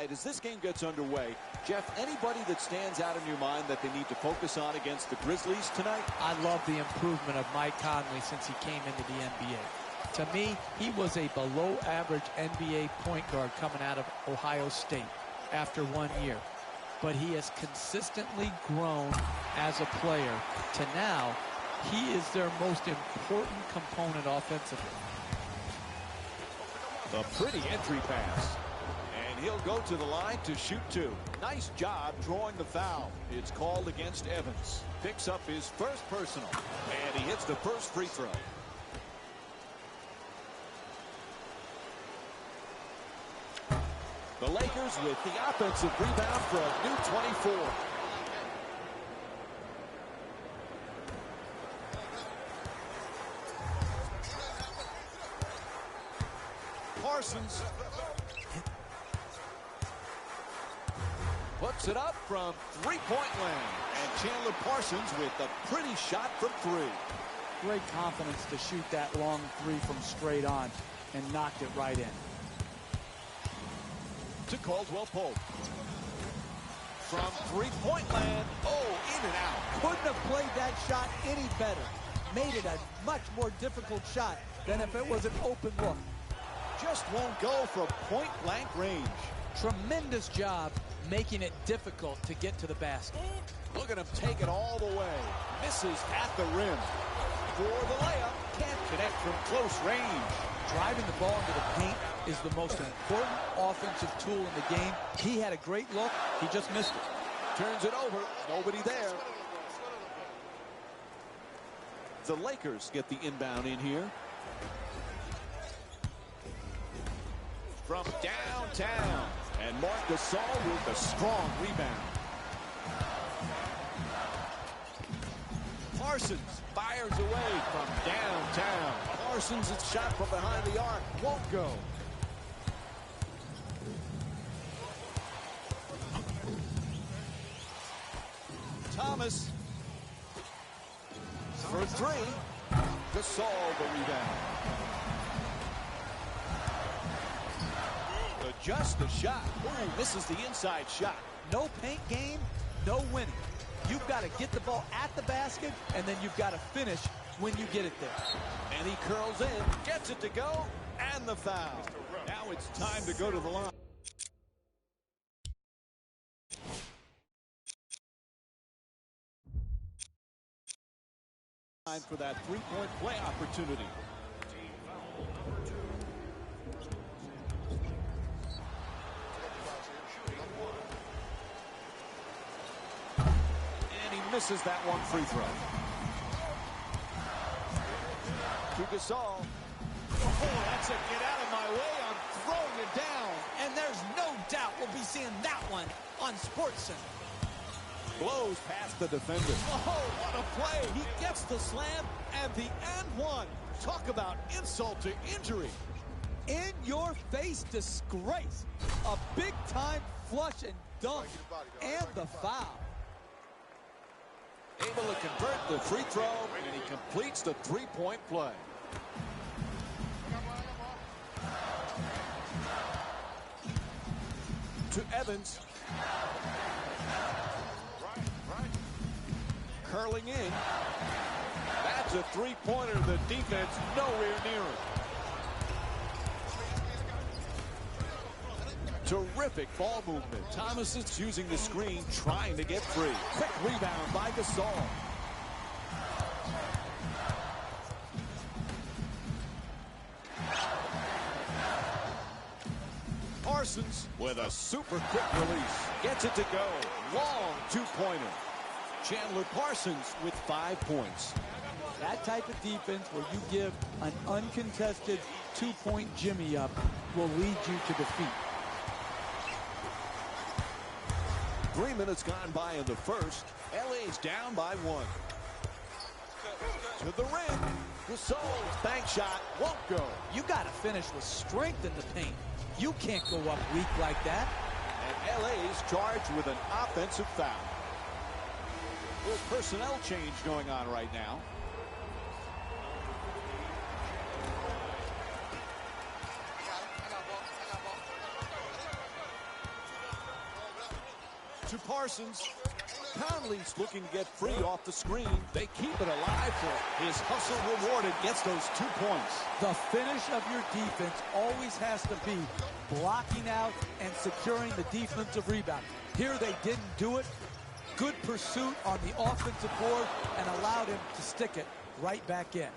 tonight as this game gets underway. Jeff, anybody that stands out in your mind that they need to focus on against the Grizzlies tonight? I love the improvement of Mike Conley since he came into the NBA. To me, he was a below-average NBA point guard coming out of Ohio State after 1 year. But he has consistently grown as a player to now he is their most important component offensively. A pretty entry pass. And he'll go to the line to shoot two. Nice job drawing the foul. It's called against Evans. Picks up his first personal. And he hits the first free throw. The Lakers with the offensive rebound for a new 24. Parsons puts it up from three-point land. And Chandler Parsons with a pretty shot from three. Great confidence to shoot that long three from straight on and knocked it right in. To Caldwell Pope. From three-point land. Oh, in and out. Couldn't have played that shot any better. Made it a much more difficult shot than if it was an open look. Just won't go from point-blank range. Tremendous job making it difficult to get to the basket. Look at him take it all the way. Misses at the rim. For the layup. Can't connect from close range. Driving the ball into the paint is the most important offensive tool in the game. He had a great look. He just missed it. Turns it over. Nobody there. The Lakers get the inbound in here. From downtown. And Marc Gasol with a strong rebound. Parsons fires away from downtown. Parsons' shot from behind the arc won't go. Thomas for three. Gasol the rebound. Adjusts the shot. Ooh, misses the inside shot. No paint game, no winning. You've got to get the ball at the basket, and then you've got to finish when you get it there. And he curls in, gets it to go, and the foul. Now it's time to go to the line. Time for that three-point play opportunity. Misses that one free throw. To Gasol. Oh, that's a get out of my way. I'm throwing it down. And there's no doubt we'll be seeing that one on SportsCenter. Blows past the defender. Oh, what a play. He gets the slam and the and one. Talk about insult to injury. In your face disgrace. A big time flush and dunk. And the foul. Able to convert the free throw, and he completes the three-point play. To Evans. Curling in. That's a three-pointer. The defense nowhere near it. Terrific ball movement. Thomas is using the screen, trying to get free. Quick rebound by Gasol. Parsons with a super quick release. Gets it to go. Long two-pointer. Chandler Parsons with 5 points. That type of defense where you give an uncontested two-point jimmy up will lead you to defeat. 3 minutes gone by in the first. LA's down by 1. To the rim. Gasol's bank shot won't go. You got to finish with strength in the paint. You can't go up weak like that. And LA's charged with an offensive foul. A little personnel change going on right now. Parsons. Conley's looking to get free off the screen. They keep it alive for his hustle rewarded. Gets those 2 points. The finish of your defense always has to be blocking out and securing the defensive rebound. Here they didn't do it. Good pursuit on the offensive board and allowed him to stick it right back in.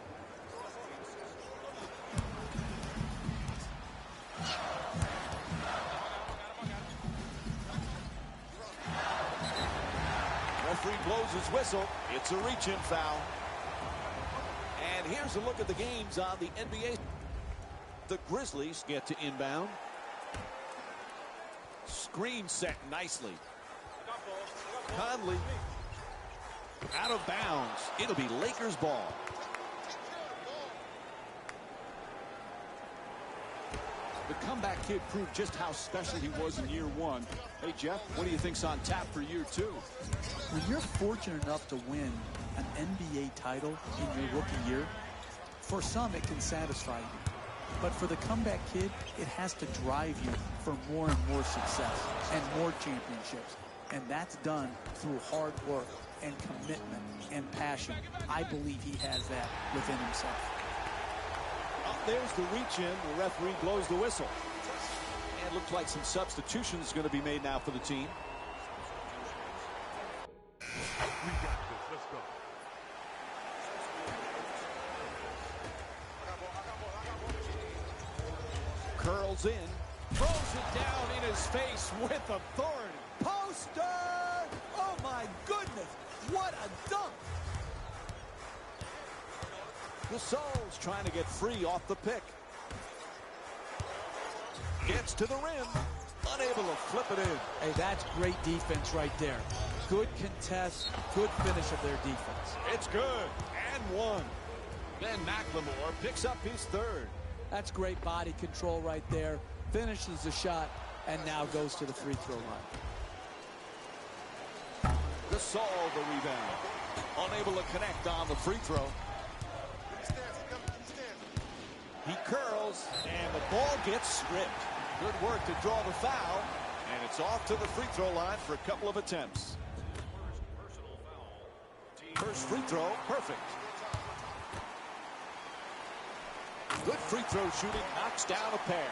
Referee blows his whistle. It's a reach-in foul. And here's a look at the games on the NBA. The Grizzlies get to inbound. Screen set nicely. Conley out of bounds. It'll be Lakers ball. The comeback kid proved just how special he was in year 1. Hey, Jeff, what do you think's on tap for year 2? When you're fortunate enough to win an NBA title in your rookie year, for some it can satisfy you. But for the comeback kid, it has to drive you for more and more success and more championships. And that's done through hard work and commitment and passion. I believe he has that within himself. There's the reach-in. The referee blows the whistle. And it looks like some substitutions going to be made now for the team. We got this. Let's go. Curls in. Throws it down in his face with authority. Poster! Oh, my goodness. What a dunk. Gasol's trying to get free off the pick. Gets to the rim. Unable to flip it in. Hey, that's great defense right there. Good contest, good finish of their defense. It's good. And one. Ben McLemore picks up his third. That's great body control right there. Finishes the shot and now goes to the free throw line. Gasol the rebound. Unable to connect on the free throw. He curls, and the ball gets stripped. Good work to draw the foul, and it's off to the free throw line for a couple of attempts. First free throw, perfect. Good free throw shooting, knocks down a pair.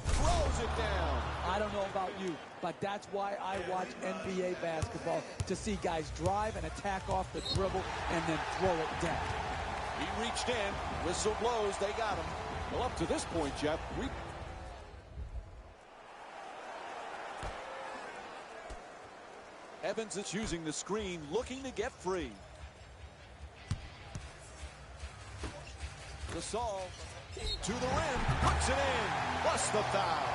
Throws it down. I don't know about you, but that's why I watch NBA basketball, to see guys drive and attack off the dribble and then throw it down. He reached in, whistle blows, they got him. Well, up to this point, Jeff, Evans is using the screen, looking to get free. Gasol to the rim, puts it in, plus the foul.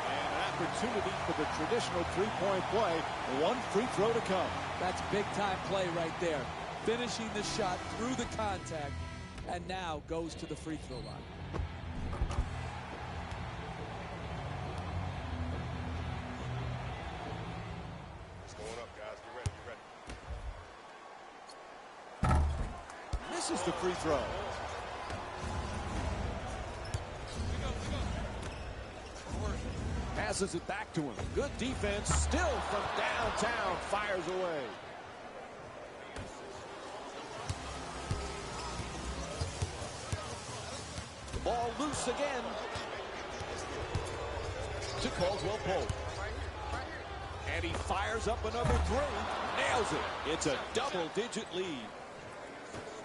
And an opportunity for the traditional three-point play. One free throw to come. That's big-time play right there. Finishing the shot through the contact, and now goes to the free throw line. Misses the free throw. Passes it back to him. Good defense. Still from downtown. Fires away. The ball loose again. To Caldwell Pope. And he fires up another three. Nails it. It's a double-digit lead.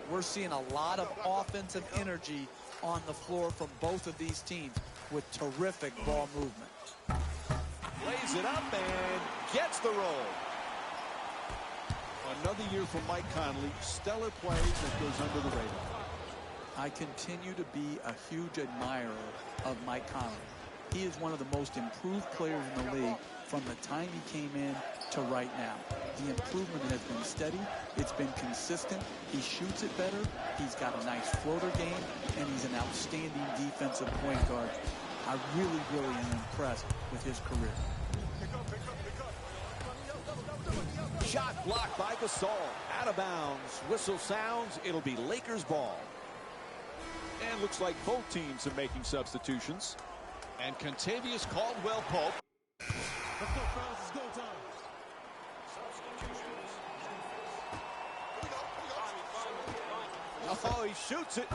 We're seeing a lot of offensive energy on the floor from both of these teams with terrific ball movement. Lays it up and gets the roll. Another year from Mike Conley. Stellar play that goes under the radar. I continue to be a huge admirer of Mike Conley. He is one of the most improved players in the league from the time he came in to right now. The improvement has been steady. It's been consistent. He shoots it better. He's got a nice floater game, and he's an outstanding defensive point guard. I really, really am impressed with his career. Shot blocked by Gasol. Out of bounds. Whistle sounds. It'll be Lakers ball. And looks like both teams are making substitutions. And Contavious Caldwell-Pope. Let's go, fellas. It's go time. Oh, he shoots it.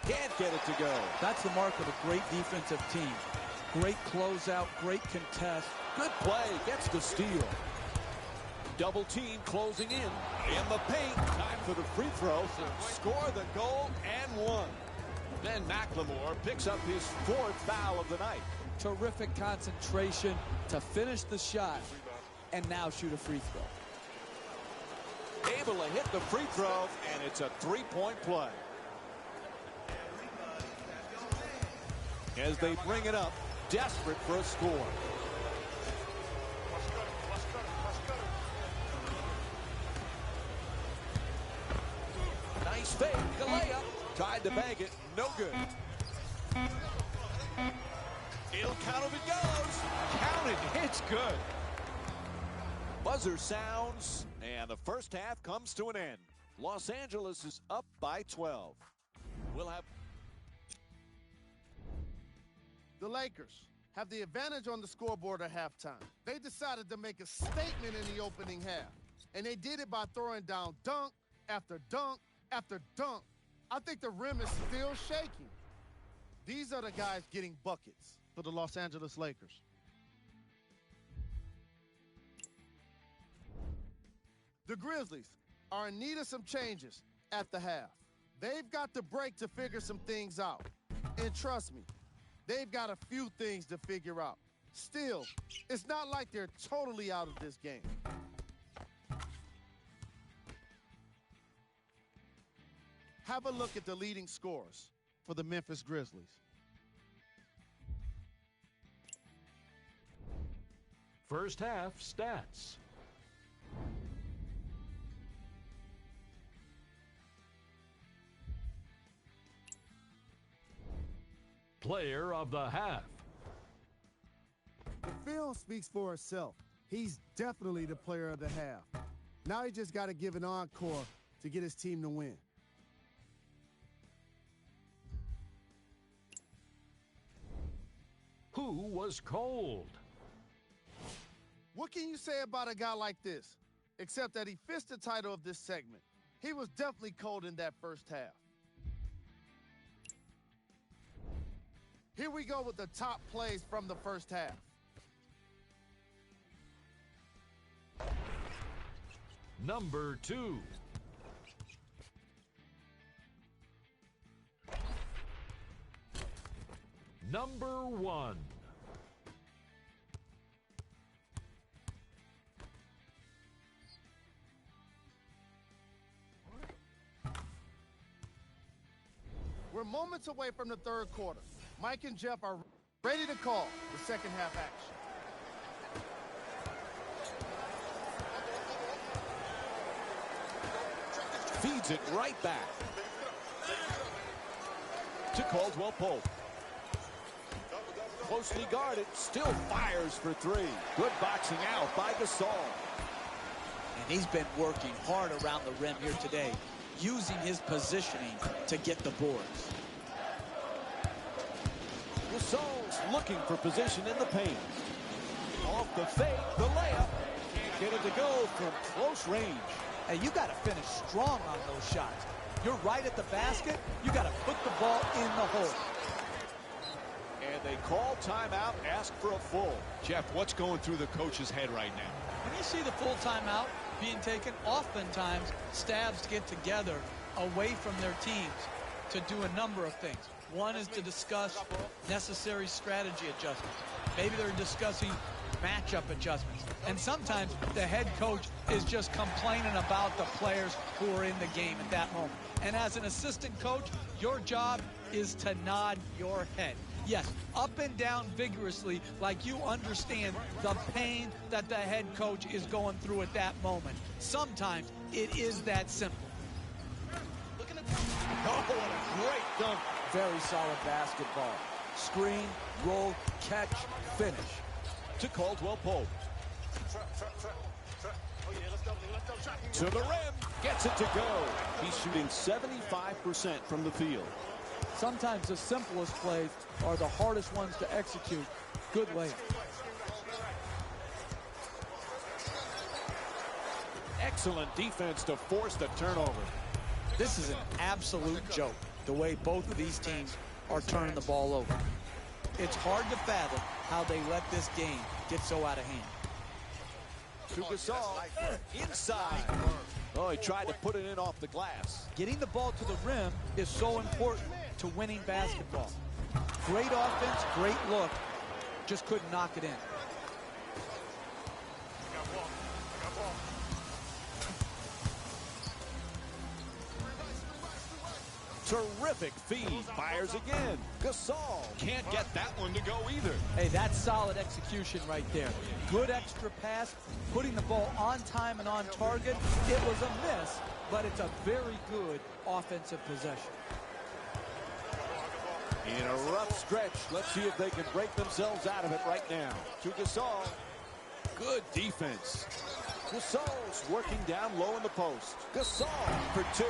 Can't get it to go. That's the mark of a great defensive team. Great closeout, great contest. Good play. Gets the steal. Double team closing in the paint. Time for the free throw. Score the goal and one. Then McLemore picks up his 4th foul of the night. Terrific concentration to finish the shot and now shoot a free throw. Able to hit the free throw, and it's a 3-point play. As they bring it up, desperate for a score. Nice fake, the layup. Tried to bank it, no good. It'll count if it goes. Counted, it's good. Buzzer sounds, and the first half comes to an end. Los Angeles is up by 12. We'll have... The Lakers have the advantage on the scoreboard at halftime. They decided to make a statement in the opening half, and they did it by throwing down dunk after dunk after dunk. I think the rim is still shaking. These are the guys getting buckets for the Los Angeles Lakers. The Grizzlies are in need of some changes at the half. They've got the break to figure some things out. And trust me, they've got a few things to figure out. Still, it's not like they're totally out of this game. Have a look at the leading scorers for the Memphis Grizzlies. First half stats. Player of the half. The film speaks for itself. He's definitely the player of the half. Now he just got to give an encore to get his team to win. Who was cold? What can you say about a guy like this? Except that he fits the title of this segment. He was definitely cold in that first half. Here we go with the top plays from the first half. Number 2. Number 1. We're moments away from the third quarter. Mike and Jeff are ready to call the second half action. Feeds it right back to Caldwell-Pope. Closely guarded, still fires for 3. Good boxing out by Gasol. And he's been working hard around the rim here today, using his positioning to get the boards. Gasol's looking for position in the paint. Off the fake, the layup. Can't get it to go from close range. Hey, you got to finish strong on those shots. You're right at the basket. You got to put the ball in the hole. And they call timeout, ask for a full. Jeff, what's going through the coach's head right now? When you see the full timeout being taken, oftentimes staffs get together away from their teams to do a number of things. One is to discuss necessary strategy adjustments. Maybe they're discussing matchup adjustments. And sometimes the head coach is just complaining about the players who are in the game at that moment. And as an assistant coach, your job is to nod your head. Yes, up and down vigorously, like you understand the pain that the head coach is going through at that moment. Sometimes it is that simple. Oh, what a great dunk. Very solid basketball. Screen, roll, catch, finish. To Caldwell-Pope. To the rim. Gets it to go. He's shooting 75% from the field. Sometimes the simplest plays are the hardest ones to execute. Good layup. Excellent defense to force the turnover. This is an absolute joke, the way both of these teams are turning the ball over. It's hard to fathom how they let this game get so out of hand. To Gasol, inside. Oh, he tried to put it in off the glass. Getting the ball to the rim is so important to winning basketball. Great offense, great look. Just couldn't knock it in. Terrific feed. Fires again. Gasol can't get that one to go either. Hey, that's solid execution right there. Good extra pass, putting the ball on time and on target. It was a miss, but it's a very good offensive possession. In a rough stretch. Let's see if they can break themselves out of it right now. To Gasol. Good defense. Gasol's working down low in the post. Gasol for two.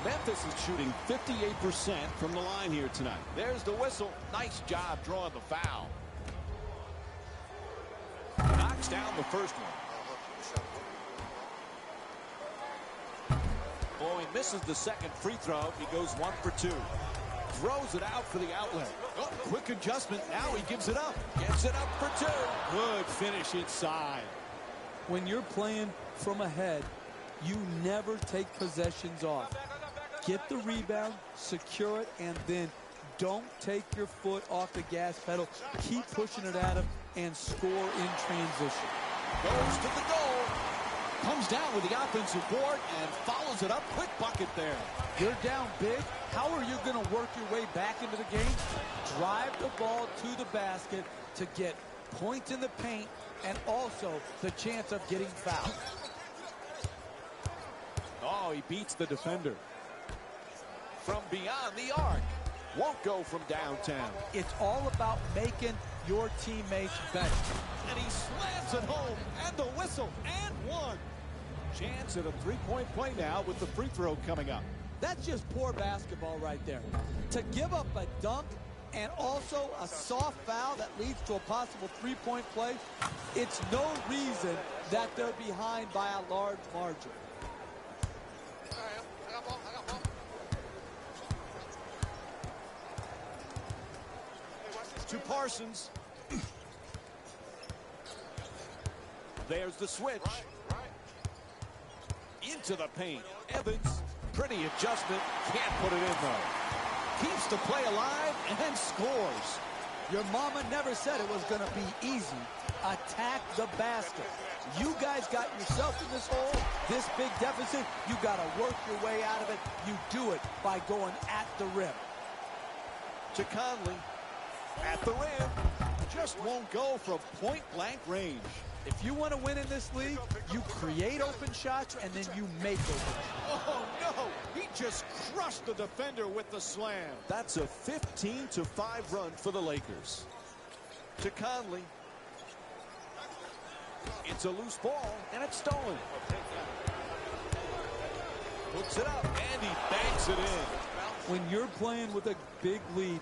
Memphis is shooting 58% from the line here tonight. There's the whistle. Nice job drawing the foul. Knocks down the first one. Oh, he misses the second free throw. He goes 1 for 2. Throws it out for the outlet. Oh, quick adjustment. Now he gives it up. Gets it up for 2. Good finish inside. When you're playing from ahead, you never take possessions off. Get the rebound, secure it, and then don't take your foot off the gas pedal. Keep pushing it at him and score in transition. Goes to the goal. Comes down with the offensive board and follows it up. Quick bucket there. You're down big. How are you going to work your way back into the game? Drive the ball to the basket to get points in the paint and also the chance of getting fouled. Oh, he beats the defender. From beyond the arc. Won't go from downtown. It's all about making your teammates better. And he slams it home. And the whistle. And one. Chance at a three-point play now with the free throw coming up. That's just poor basketball right there. To give up a dunk and also a soft foul that leads to a possible three-point play, it's no reason that they're behind by a large margin. To Parsons. There's the switch. Into the paint. Evans. Pretty adjustment. Can't put it in, though. Keeps the play alive and scores. Your mama never said it was going to be easy. Attack the basket. You guys got yourself in this hole, this big deficit. You got to work your way out of it. You do it by going at the rim. To Conley. At the rim. Just won't go from point-blank range. If you want to win in this league, you create open shots and then you make open shots. Oh, no. He just crushed the defender with the slam. That's a 15-5 run for the Lakers. To Conley. It's a loose ball, and it's stolen. Hooks it up, and he banks it in. When you're playing with a big lead,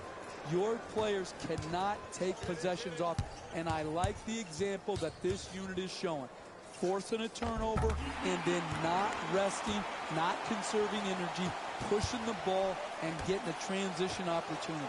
your players cannot take possessions off, and I like the example that this unit is showing. Forcing a turnover and then not resting, not conserving energy, pushing the ball and getting a transition opportunity.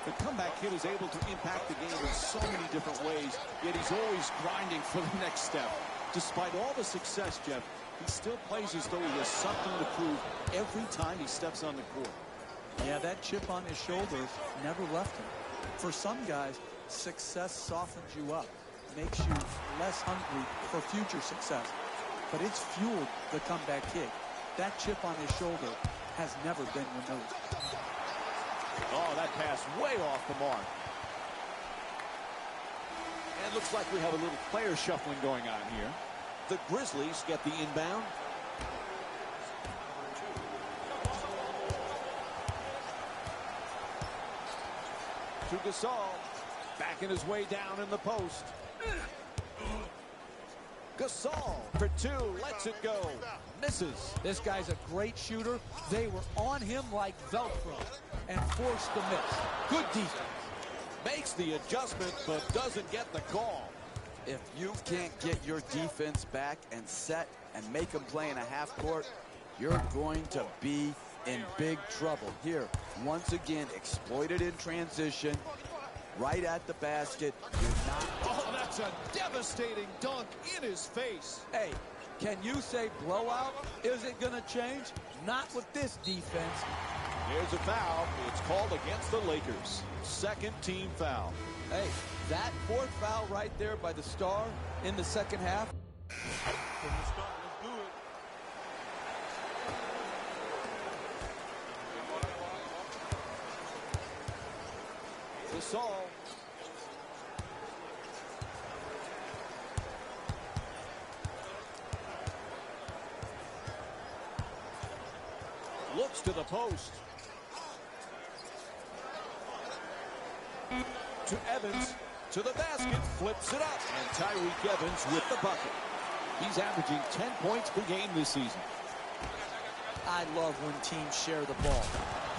The comeback kid is able to impact the game in so many different ways, yet he's always grinding for the next step. Despite all the success, Jeff, he still plays as though he has something to prove every time he steps on the court. Yeah, that chip on his shoulder never left him. For some guys, success softens you up, makes you less hungry for future success. But it's fueled the comeback kid. That chip on his shoulder has never been removed. Oh, that pass way off the mark. And it looks like we have a little player shuffling going on here. The Grizzlies get the inbound. To Gasol. Backing his way down in the post. Gasol for two, lets it go. Misses. This guy's a great shooter. They were on him like Velcro and forced the miss. Good defense. Makes the adjustment, but doesn't get the call. If you can't get your defense back and set and make them play in a half court, you're going to be in big trouble. Here, once again, exploited in transition, right at the basket. You're not. Oh, that's a devastating dunk in his face. Hey, can you say blowout? Is it going to change? Not with this defense. There's a foul. It's called against the Lakers. Second team foul. Hey, that fourth foul right there by the star in the second half. From the start, let's do it. Gasol. Looks to the post. To Evans, to the basket, flips it up, and Tyreke Evans with the bucket. He's averaging 10 points per game this season. I love when teams share the ball.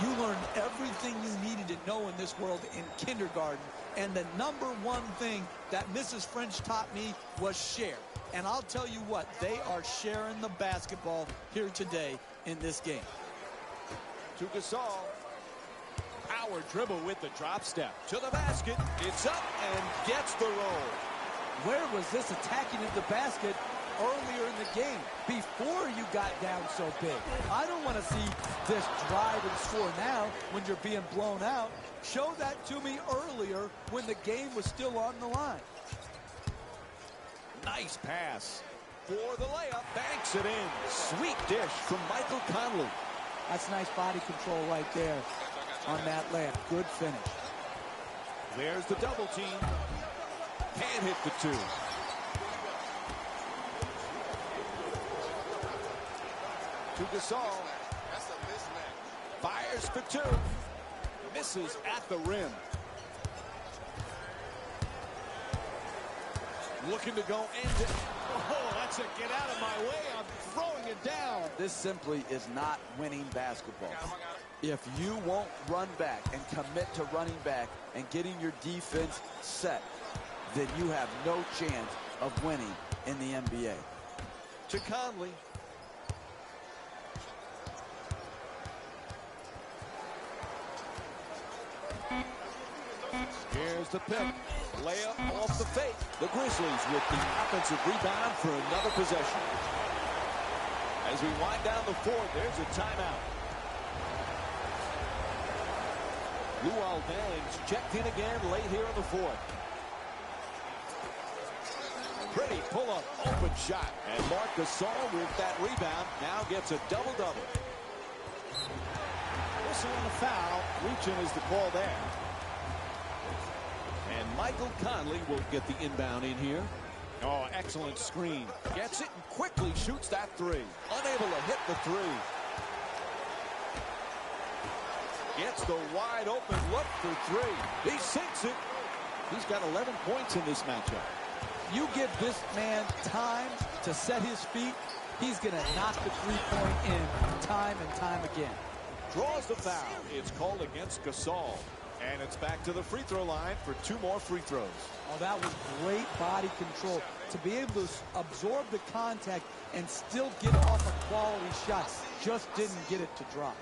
You learn everything you needed to know in this world in kindergarten, and the number one thing that Mrs. French taught me was share. And I'll tell you what, they are sharing the basketball here today in this game. To Gasol. Power dribble with the drop step. To the basket. It's up and gets the roll. Where was this attacking at the basket earlier in the game before you got down so big? I don't want to see this drive and score now when you're being blown out. Show that to me earlier when the game was still on the line. Nice pass. For the layup. Banks it in. Sweet dish from Michael Conley. That's nice body control right there on that layup. Good finish. There's the double team. Can't hit the two. To Gasol. That's a mismatch. Fires for two. Misses at the rim. Looking to go end it. Oh, that's a get out of my way. I'm throwing it down. This simply is not winning basketball. If you won't run back and commit to running back and getting your defense set, then you have no chance of winning in the NBA. To Conley. Here's the pick. Layup off the fake. The Grizzlies with the offensive rebound for another possession. As we wind down the fourth, there's a timeout. Luol Deng checked in again late here in the fourth. Pretty pull-up, open shot. And Marc Gasol with that rebound now gets a double-double. Whistle on the foul. Reaching is the call there. And Michael Conley will get the inbound in here. Oh, excellent screen. Gets it and quickly shoots that three. Unable to hit the three. Gets the wide open look for three. He sinks it. He's got 11 points in this matchup. You give this man time to set his feet, he's going to knock the three-point in time and time again. Draws the foul. It's called against Gasol. And it's back to the free throw line for two more free throws. Oh, that was great body control. To be able to absorb the contact and still get off a quality shot. Just didn't get it to drop.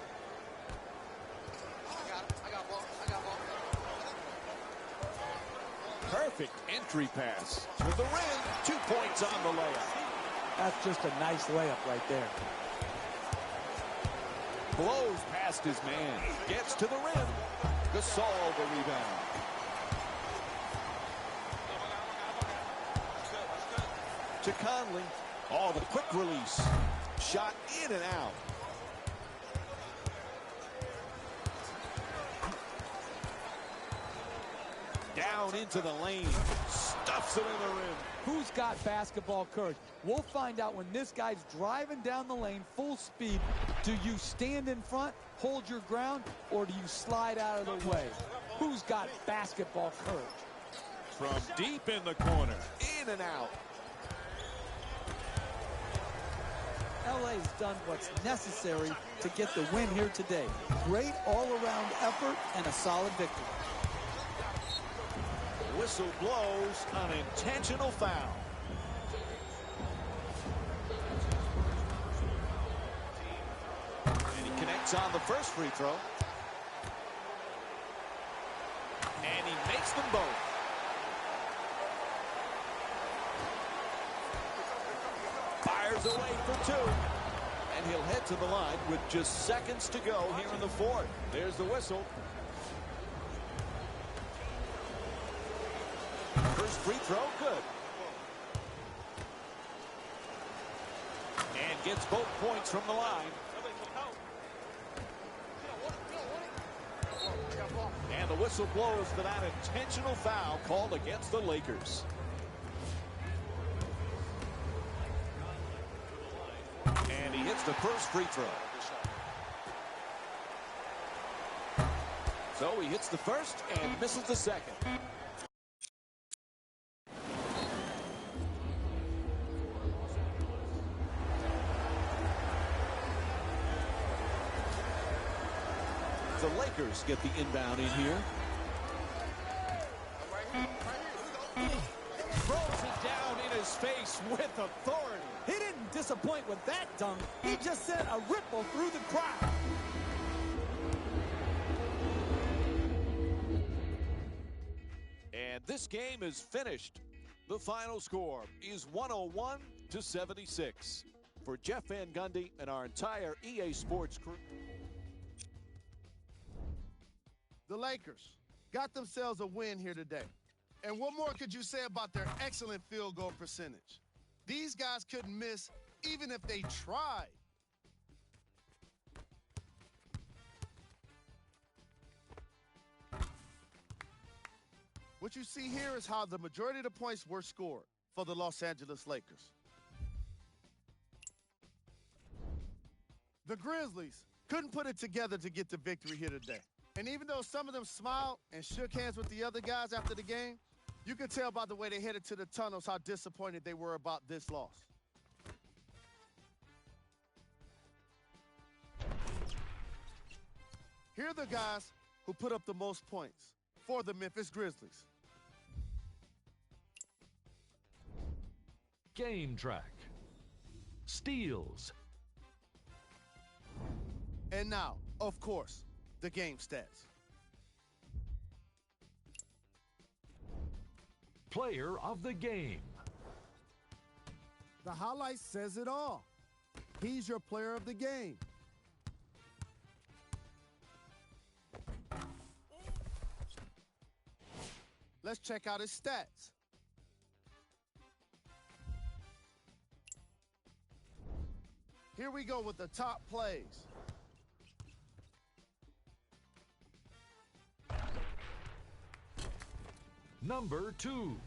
Perfect entry pass to the rim. 2 points on the layup. That's just a nice layup right there. Blows past his man. Gets to the rim. Gasol the rebound. To Conley. Oh, the quick release. Shot in and out. Down into the lane. Stuffs it in the rim. Who's got basketball courage? We'll find out when this guy's driving down the lane full speed. Do you stand in front, hold your ground, or do you slide out of the way? Who's got basketball courage? From deep in the corner. In and out. LA has done what's necessary to get the win here today. Great all-around effort and a solid victory. Whistle blows, an intentional foul. And he connects on the first free throw. And he makes them both. Fires away for two. And he'll head to the line with just seconds to go here in the fourth. There's the whistle. First free throw, good. And gets both points from the line. And the whistle blows for that intentional foul called against the Lakers. And he hits the first free throw. So he hits the first and misses the second. The Lakers get the inbound in here. Throws it down in his face with authority. He didn't disappoint with that dunk. He just sent a ripple through the crowd. And this game is finished. The final score is 101-76. For Jeff Van Gundy and our entire EA Sports crew. The Lakers got themselves a win here today. And what more could you say about their excellent field goal percentage? These guys couldn't miss even if they tried. What you see here is how the majority of the points were scored for the Los Angeles Lakers. The Grizzlies couldn't put it together to get the victory here today. And even though some of them smiled and shook hands with the other guys after the game, you could tell by the way they headed to the tunnels how disappointed they were about this loss. Here are the guys who put up the most points for the Memphis Grizzlies. Game track. Steals. And now, of course, the game stats. Player of the game. The highlight says it all. He's your player of the game. Let's check out his stats. Here we go with the top plays. Number 2.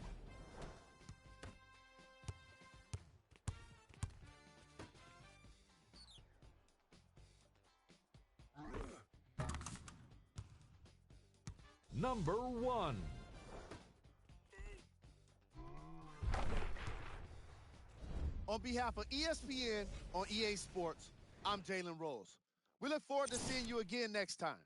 Number 1. On behalf of ESPN on EA Sports, I'm Jalen Rose. We look forward to seeing you again next time.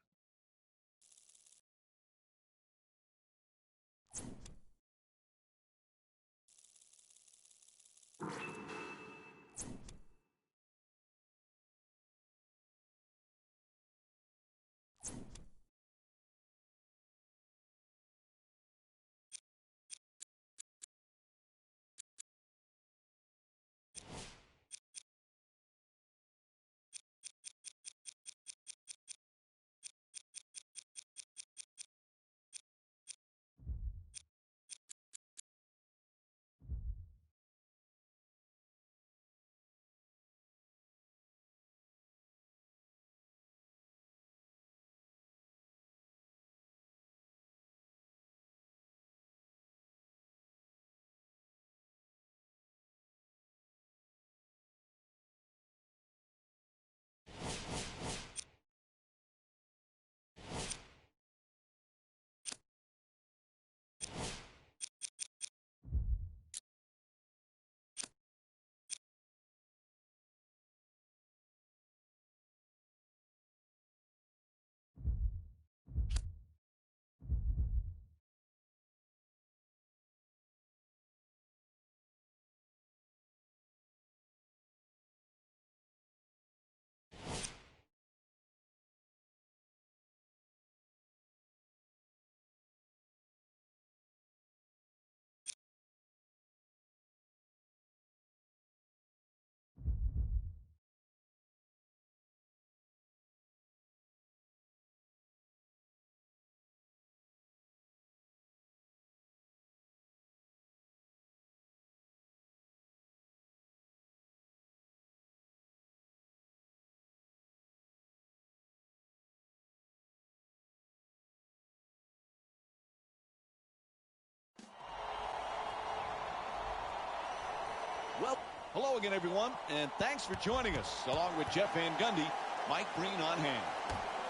Hello again, everyone, and thanks for joining us. Along with Jeff Van Gundy, Mike Breen on hand.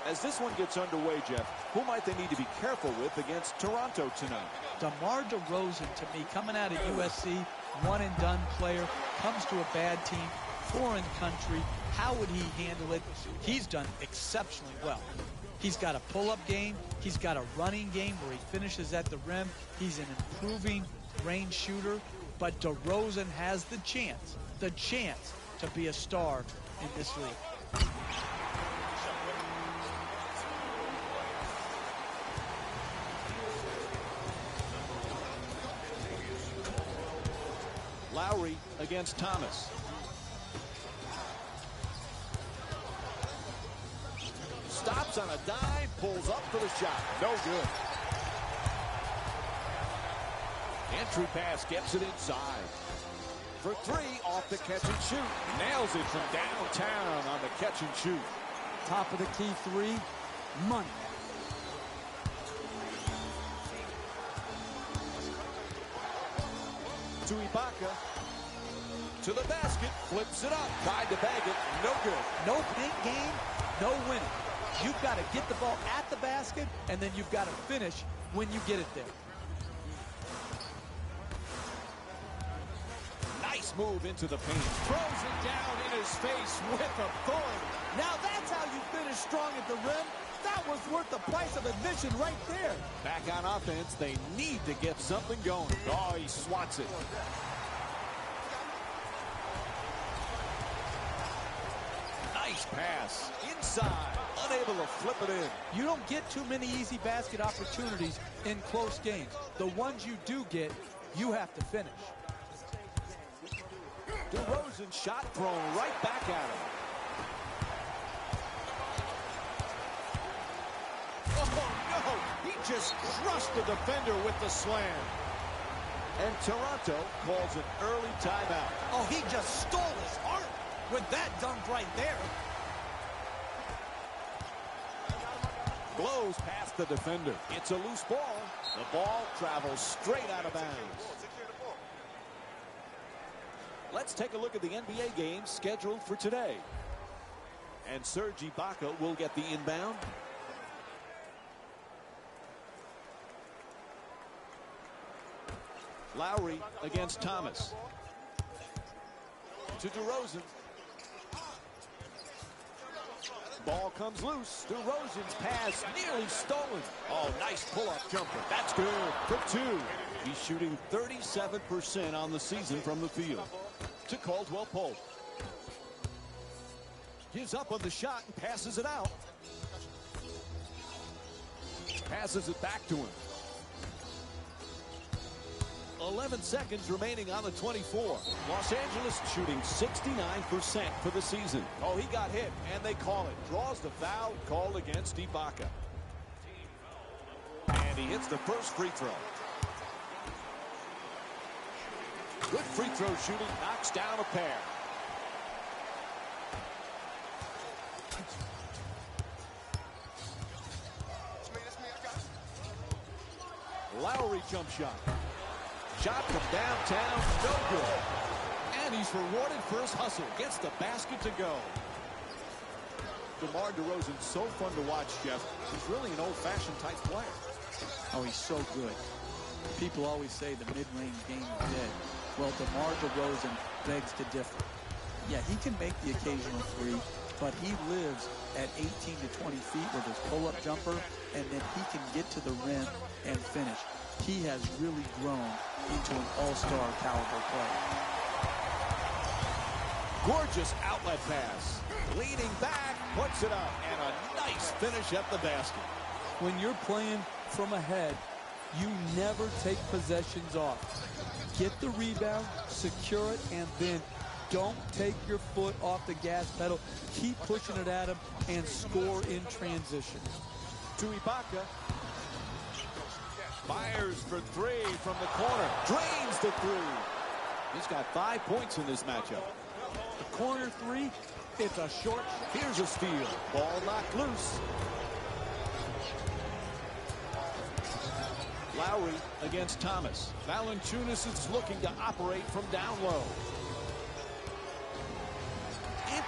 As this one gets underway, Jeff, who might they need to be careful with against Toronto tonight? DeMar DeRozan, to me, coming out of USC, one-and-done player, comes to a bad team, foreign country. How would he handle it? He's done exceptionally well. He's got a pull-up game. He's got a running game where he finishes at the rim. He's an improving range shooter. But DeRozan has the chance to be a star in this league. Lowry against Thomas. Stops on a dive, pulls up for the shot. No good. Entry pass gets it inside. For three, off the catch and shoot. Nails it from downtown on the catch and shoot. Top of the key three, money. To Ibaka. To the basket. Flips it up. Tried to bag it. No good. No paint game, no winning. You've got to get the ball at the basket, and then you've got to finish when you get it there. Nice move into the paint. Throws it down in his face with authority. Now that's how you finish strong at the rim. That was worth the price of admission right there. Back on offense, they need to get something going. Oh, he swats it. Nice pass. Inside. Unable to flip it in. You don't get too many easy basket opportunities in close games. The ones you do get, you have to finish. DeRozan shot thrown right back at him. Oh, no! He just crushed the defender with the slam. And Toronto calls an early timeout. Oh, he just stole his heart with that dunk right there. Blows past the defender. It's a loose ball. The ball travels straight out of bounds. Let's take a look at the NBA games scheduled for today. And Serge Ibaka will get the inbound. Lowry against Thomas. To DeRozan. Ball comes loose. DeRozan's pass nearly stolen. Oh, nice pull-up jumper. That's good for two. He's shooting 37% on the season from the field. To Caldwell Pope. Gives up on the shot and passes it out. Passes it back to him. 11 seconds remaining on the 24. Los Angeles shooting 69% for the season. Oh, he got hit, and they call it. Draws the foul called against Ibaka. And he hits the first free throw. Good free throw shooting, knocks down a pair. Lowry jump shot. Shot from downtown, no good. And he's rewarded for his hustle. Gets the basket to go. DeMar DeRozan's so fun to watch, Jeff. He's really an old-fashioned type player. Oh, he's so good. People always say the mid-range game is dead. Well, DeMar DeRozan begs to differ. Yeah, he can make the occasional three, but he lives at 18 to 20 feet with his pull-up jumper, and then he can get to the rim and finish. He has really grown into an all-star caliber player. Gorgeous outlet pass. Leaning back, puts it up, and a nice finish at the basket. When you're playing from ahead, you never take possessions off. Get the rebound, secure it, and then don't take your foot off the gas pedal. Keep pushing it at him and score in transition. To Ibaka. Fires for three from the corner. Drains the three. He's got 5 points in this matchup. The corner three, it's a short. Here's a steal. Ball knocked loose. Lowry against Thomas. Valanciunas is looking to operate from down low.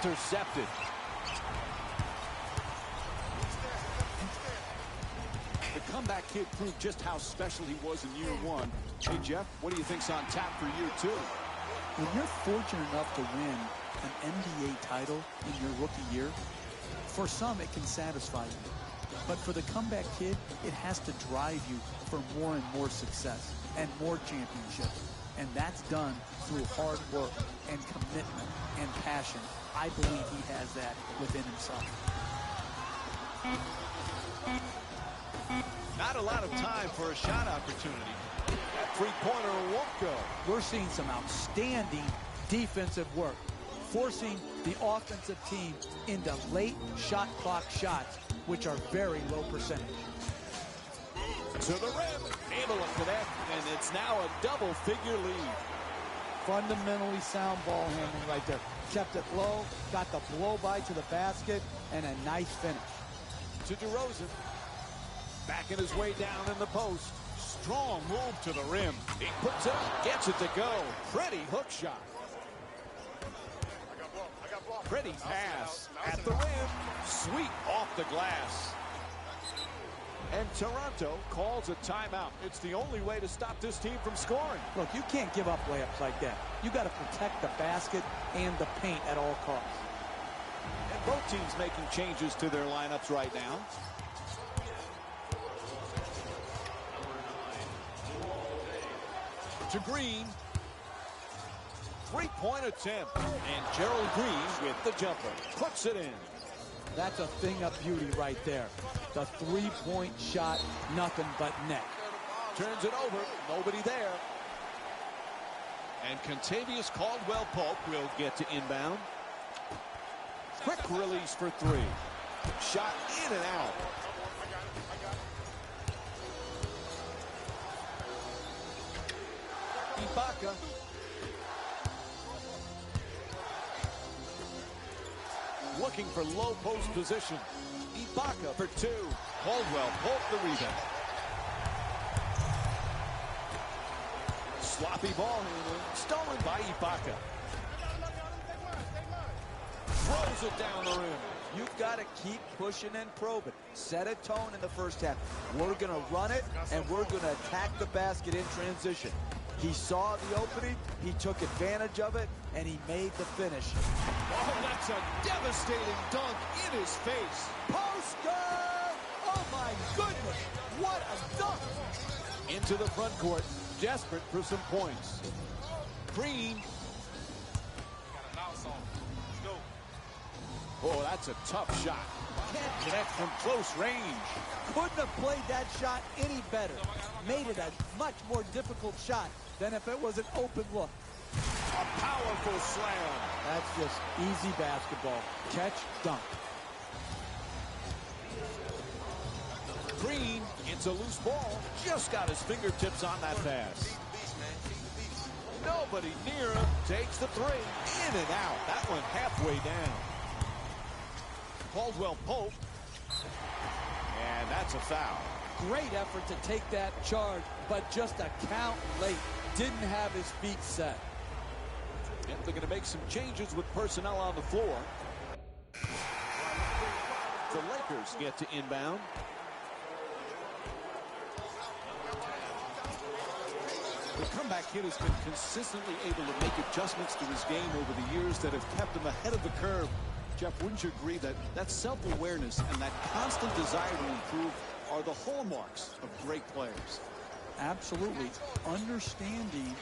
intercepted. The comeback kid proved just how special he was in year one. Hey, Jeff, what do you think's on tap for year two? When you're fortunate enough to win an NBA title in your rookie year, for some it can satisfy you. But for the comeback kid, it has to drive you for more and more success and more championships. And that's done through hard work and commitment and passion. I believe he has that within himself. Not a lot of time for a shot opportunity. That three-pointer won't go. We're seeing some outstanding defensive work, forcing the offensive team into late shot clock shots, which are very low percentage. To the rim, able to connect, and it's now a double-figure lead. Fundamentally sound ball handling right there. Kept it low, got the blow-by to the basket, and a nice finish. To DeRozan. Backing his way down in the post. Strong move to the rim. He puts it up, gets it to go. Pretty hook shot. Pretty pass at the rim. Sweet off the glass. And Toronto calls a timeout. It's the only way to stop this team from scoring. Look, you can't give up layups like that. You got to protect the basket and the paint at all costs. And both teams making changes to their lineups right now. To Green. Three-point attempt. And Gerald Green with the jumper. Puts it in. That's a thing of beauty right there. The three-point shot, nothing but net. Turns it over. Nobody there. And Contavious Caldwell-Pope will get to inbound. Quick release for three. Shot in and out. Ibaka. Looking for low post position. Ibaka for two. Caldwell-Pope the rebound. Sloppy ball handling. Stolen by Ibaka. Throws it down the rim. You've got to keep pushing and probing. Set a tone in the first half. We're going to run it, and we're going to attack the basket in transition. He saw the opening, he took advantage of it, and he made the finish. Oh, that's a devastating dunk in his face. Poster! Oh, my goodness. What a dunk. Into the front court, desperate for some points. Green. Oh, that's a tough shot. Can't connect from close range. Couldn't have played that shot any better. Made it a much more difficult shot than if it was an open look. A powerful slam. That's just easy basketball. Catch, dunk. Green gets a loose ball. Just got his fingertips on that pass. Nobody near him. Takes the three. In and out. That one halfway down. Caldwell-Pope. And that's a foul. Great effort to take that charge, but just a count late. Didn't have his feet set. And they're going to make some changes with personnel on the floor. The Lakers get to inbound. The comeback kid has been consistently able to make adjustments to his game over the years that have kept him ahead of the curve. Jeff, wouldn't you agree that that self-awareness and that constant desire to improve are the hallmarks of great players? Absolutely. Understanding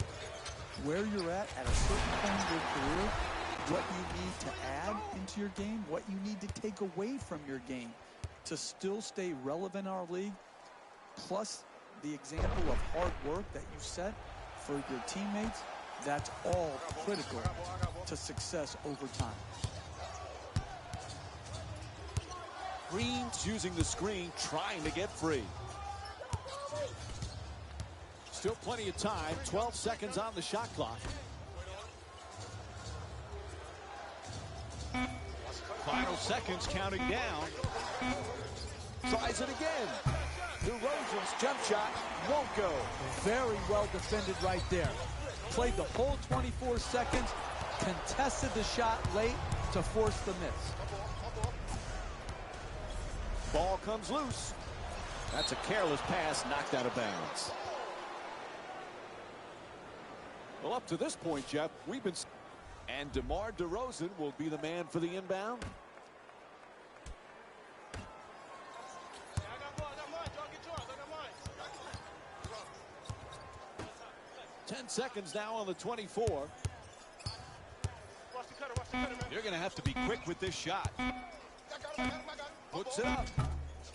where you're at a certain point in your career, what you need to add into your game, what you need to take away from your game to still stay relevant in our league, plus the example of hard work that you set for your teammates, that's all critical to success over time. Green's using the screen, trying to get free. Still plenty of time. 12 seconds on the shot clock. Final seconds counting down. Tries it again. DeRozan's jump shot won't go. Very well defended right there. Played the whole 24 seconds, contested the shot late, to force the miss. Ball comes loose. That's a careless pass knocked out of bounds. Well, up to this point, Jeff, we've been... And DeMar DeRozan will be the man for the inbound. I got mine. Y'all get yours. I got mine. 10 seconds now on the 24. Watch the cutter, man. You're going to have to be quick with this shot. Puts it up.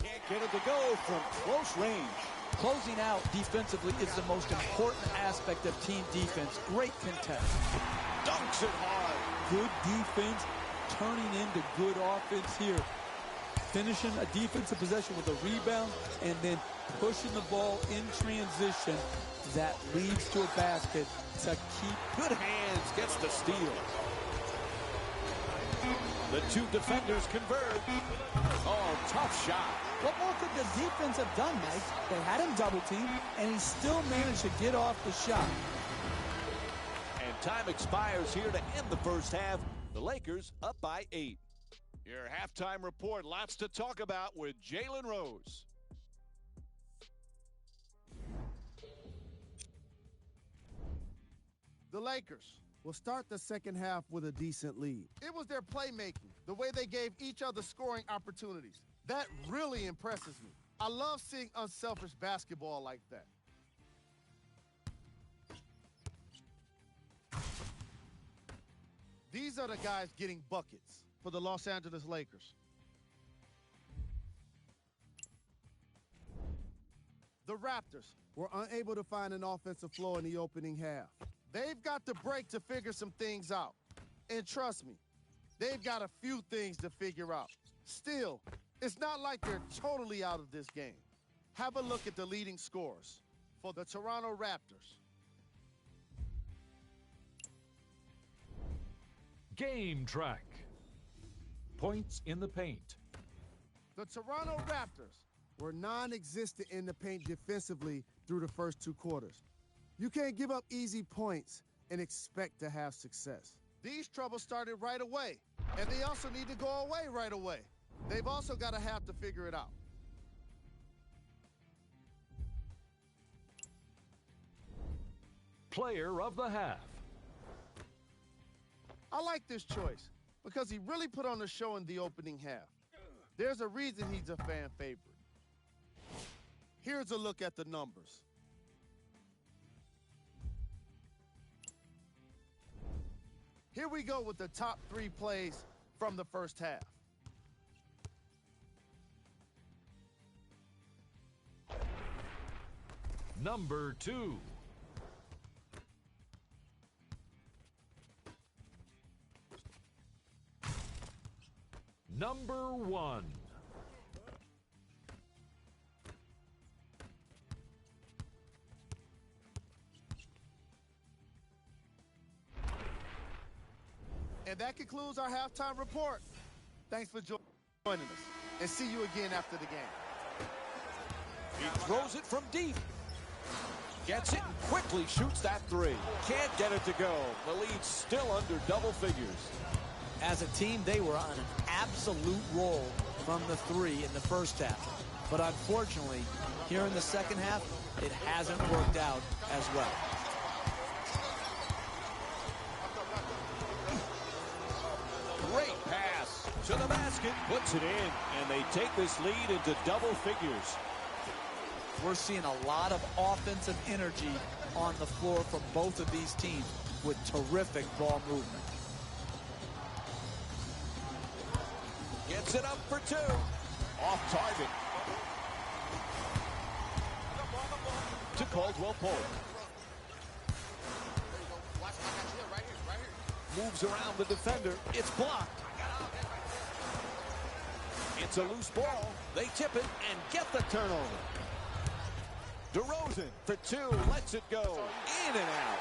Can't get it to go from close range. Closing out defensively is the most important aspect of team defense. Great contest. Dunks it hard. Good defense turning into good offense here. Finishing a defensive possession with a rebound and then pushing the ball in transition that leads to a basket to keep. Good hands, gets the steal. The two defenders converge. Oh, tough shot. What more could the defense have done, Mike? They had him double teamed, and he still managed to get off the shot. And time expires here to end the first half. The Lakers up by 8. Your halftime report, lots to talk about with Jalen Rose. The Lakers will start the second half with a decent lead. It was their playmaking, the way they gave each other scoring opportunities. That really impresses me. I love seeing unselfish basketball like that. These are the guys getting buckets for the Los Angeles Lakers. The Raptors Were unable to find an offensive flow in the opening half. They've got to break to figure some things out. And trust me, they've got a few things to figure out. Still, it's not like they're totally out of this game. Have a look at the leading scorers for the Toronto Raptors. Game track. Points in the paint. The Toronto Raptors Were non-existent in the paint defensively through the first 2 quarters. You can't give up easy points and expect to have success. These troubles started right away, and they also need to go away right away. They've also got to have to figure it out. Player of the half. I like this choice because he really put on a show in the opening half. There's a reason he's a fan favorite. Here's a look at the numbers. Here we go with the top 3 plays from the first half. Number 2. Number 1. And that concludes our halftime report. Thanks for joining us, and see you again after the game. He throws it from deep. Gets it and quickly shoots that 3. Can't get it to go. The lead's still under double figures. As a team, they were on an absolute roll from the 3 in the first half. But unfortunately, here in the second half, it hasn't worked out as well. Great pass to the basket. Puts it in, and they take this lead into double figures. We're seeing a lot of offensive energy on the floor from both of these teams with terrific ball movement. Gets it up for 2. Off target. To Caldwell Pope. Moves around the defender. It's blocked. It's a loose ball. They tip it and get the turnover. DeRozan for 2. Lets it go. In and out.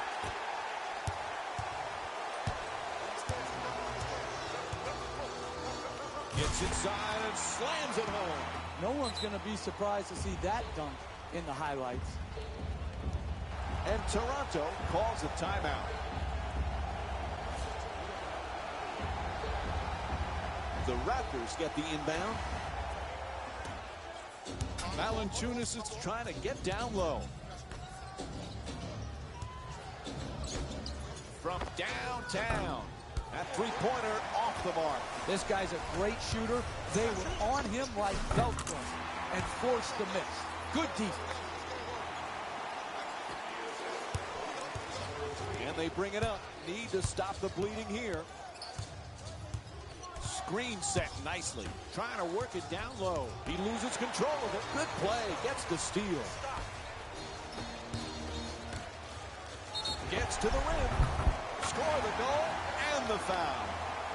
Gets inside and slams it home. No one's going to be surprised to see that dunk in the highlights. And Toronto calls a timeout. The Raptors get the inbound. Valanciunas is trying to get down low. From downtown. That three-pointer off the mark. This guy's a great shooter. They were on him like Velcro and forced the miss. Good defense. And they bring it up. Need to stop the bleeding here. Screen set nicely. Trying to work it down low. He loses control of it. Good play. Gets the steal. Gets to the rim. Score the goal and the foul.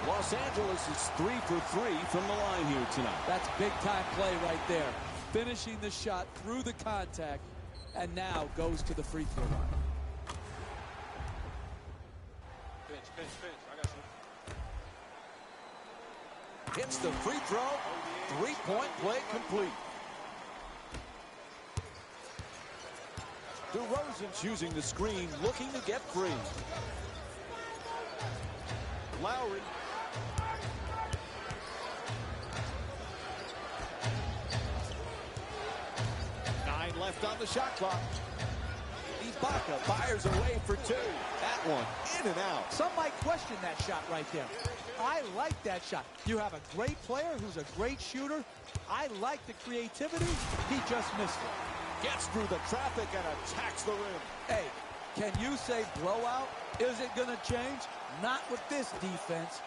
Los Angeles is 3 for 3 from the line here tonight. That's big-time play right there. Finishing the shot through the contact and now goes to the free throw line. Pinch. I got you. Hits the free throw. Three-point play complete. DeRozan's using the screen, looking to get free. Lowry. Nine left on the shot clock. Ibaka fires away for two. That one in and out. Some might question that shot right there. I like that shot. You have a great player who's a great shooter. I like the creativity. He just missed it. Gets through the traffic and attacks the rim. Hey, can you say blowout? Is it going to change? Not with this defense.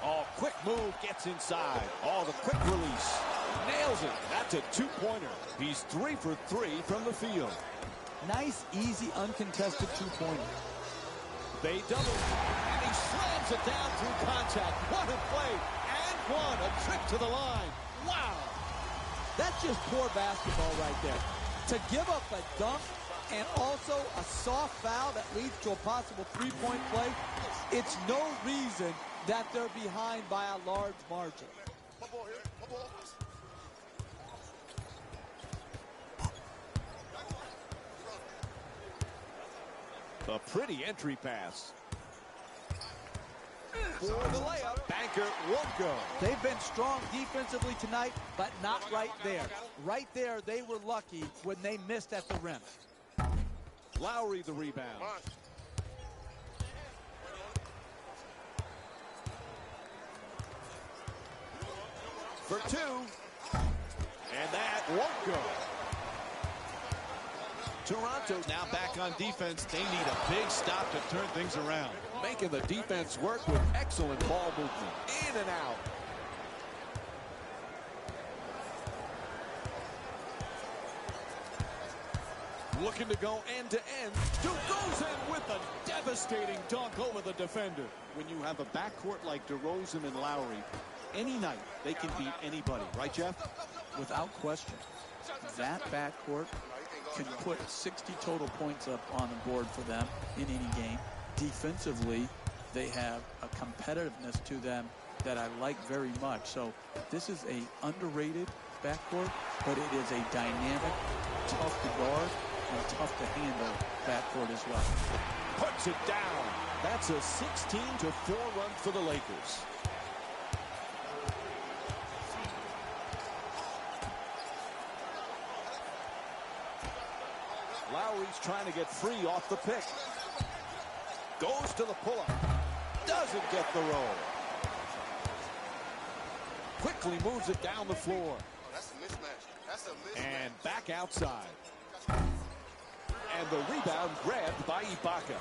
Oh, quick move, gets inside. Oh, the quick release. Nails it. That's a two-pointer. He's 3 for 3 from the field. Nice, easy, uncontested two-pointer. They double, and he slams it down through contact. What a play. And one, a trip to the line. Wow. That's just poor basketball right there. To give up a dunk and also a soft foul that leads to a possible three-point play, it's no reason that they're behind by a large margin. A pretty entry pass. For the layup, Banker won't go. They've been strong defensively tonight, but not right there. Right there, they were lucky when they missed at the rim. Lowry the rebound. For two. And that won't go. Toronto now back on defense. They need a big stop to turn things around. Making the defense work with excellent ball movement. In and out. Looking to go end-to-end. DeRozan with a devastating dunk over the defender. When you have a backcourt like DeRozan and Lowry, any night they can beat anybody. Right, Jeff? Without question. That backcourt can put 60 total points up on the board for them in any game. Defensively, they have a competitiveness to them that I like very much. So this is a underrated backcourt, but it is a dynamic, tough to guard, and tough to handle backcourt as well. Puts it down. That's a 16-4 run for the Lakers. Lowry's trying to get free off the pick. Goes to the pull-up. Doesn't get the roll. Quickly moves it down the floor. That's a mismatch. That's a mismatch. And back outside. And the rebound grabbed by Ibaka.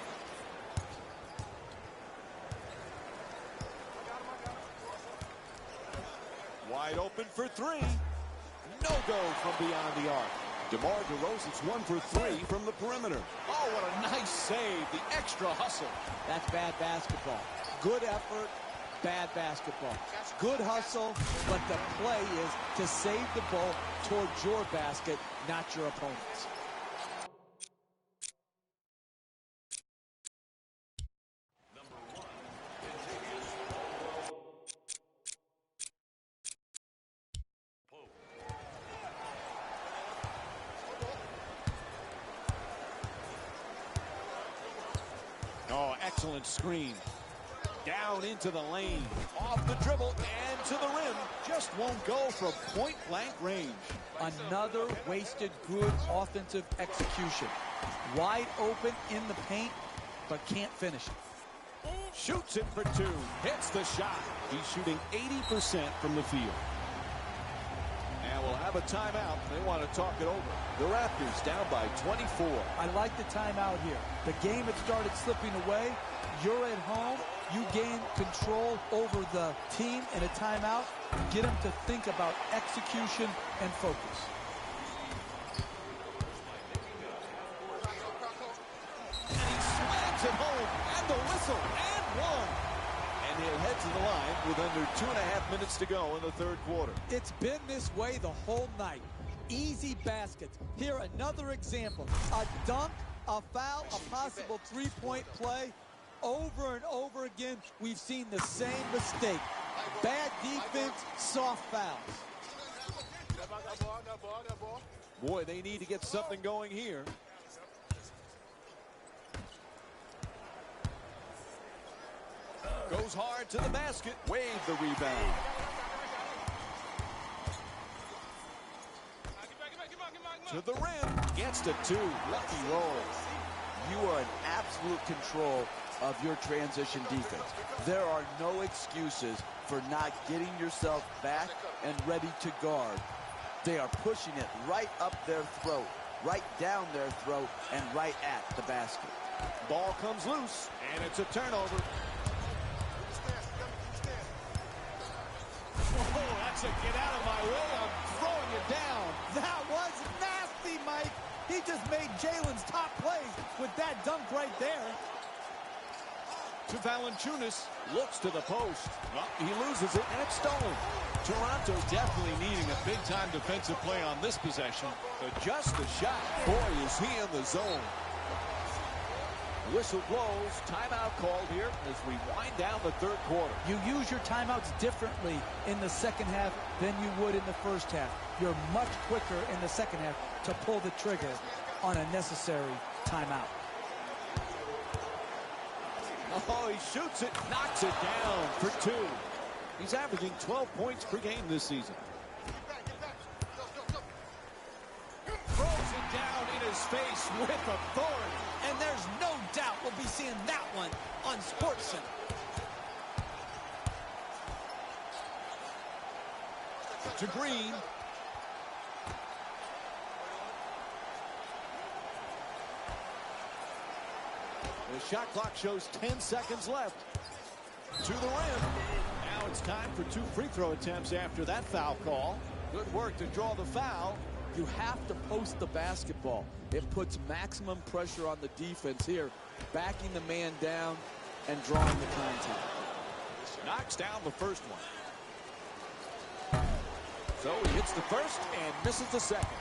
Wide open for three. No go from beyond the arc. DeMar DeRozan's 1 for 3 from the perimeter. Oh, what a nice save. The extra hustle. That's bad basketball. Good effort, bad basketball. Good hustle, but the play is to save the ball towards your basket, not your opponent's. Oh, excellent screen. Down into the lane. Off the dribble and to the rim. Just won't go from point-blank range. Another wasted good offensive execution. Wide open in the paint, but can't finish it. Shoots it for two. Hits the shot. He's shooting 80% from the field. And we'll have a timeout. They want to talk it over. The Raptors down by 24. I like the timeout here. The game had started slipping away. You're at home. You gain control over the team in a timeout. Get them to think about execution and focus. And he slams it home. And the whistle. And one. And he'll head to the line with under 2.5 minutes to go in the third quarter. It's been this way the whole night. Easy baskets. Here, another example. A dunk, a foul, a possible three-point play. Over and over again, we've seen the same mistake. Bad defense, soft fouls. Boy, they need to get something going here. Goes hard to the basket. Wave the rebound. To the rim. Gets to two. Lucky roll. You are in absolute control of your transition defense. There are no excuses for not getting yourself back and ready to guard. They are pushing it right up their throat, right down their throat, and right at the basket. Ball comes loose, and it's a turnover. Oh, that's a get out of my way. I'm throwing it down. That was nasty, Mike. He just made Jalen's top plays with that dunk right there. To Valanciunas, looks to the post. Well, he loses it, and it's stolen. Toronto definitely needing a big-time defensive play on this possession. Adjust the shot. Boy, is he in the zone. Whistle blows. Timeout called here as we wind down the third quarter. You use your timeouts differently in the second half than you would in the first half. You're much quicker in the second half to pull the trigger on a necessary timeout. Oh, he shoots it, knocks it down for two. He's averaging 12 points per game this season. Throws it down in his face with authority. And there's no doubt we'll be seeing that one on SportsCenter. To Green. The shot clock shows 10 seconds left. To the rim. Now it's time for 2 free throw attempts after that foul call. Good work to draw the foul. You have to post the basketball. It puts maximum pressure on the defense here, backing the man down and drawing the contact. Knocks down the first one. So he hits the first and misses the second.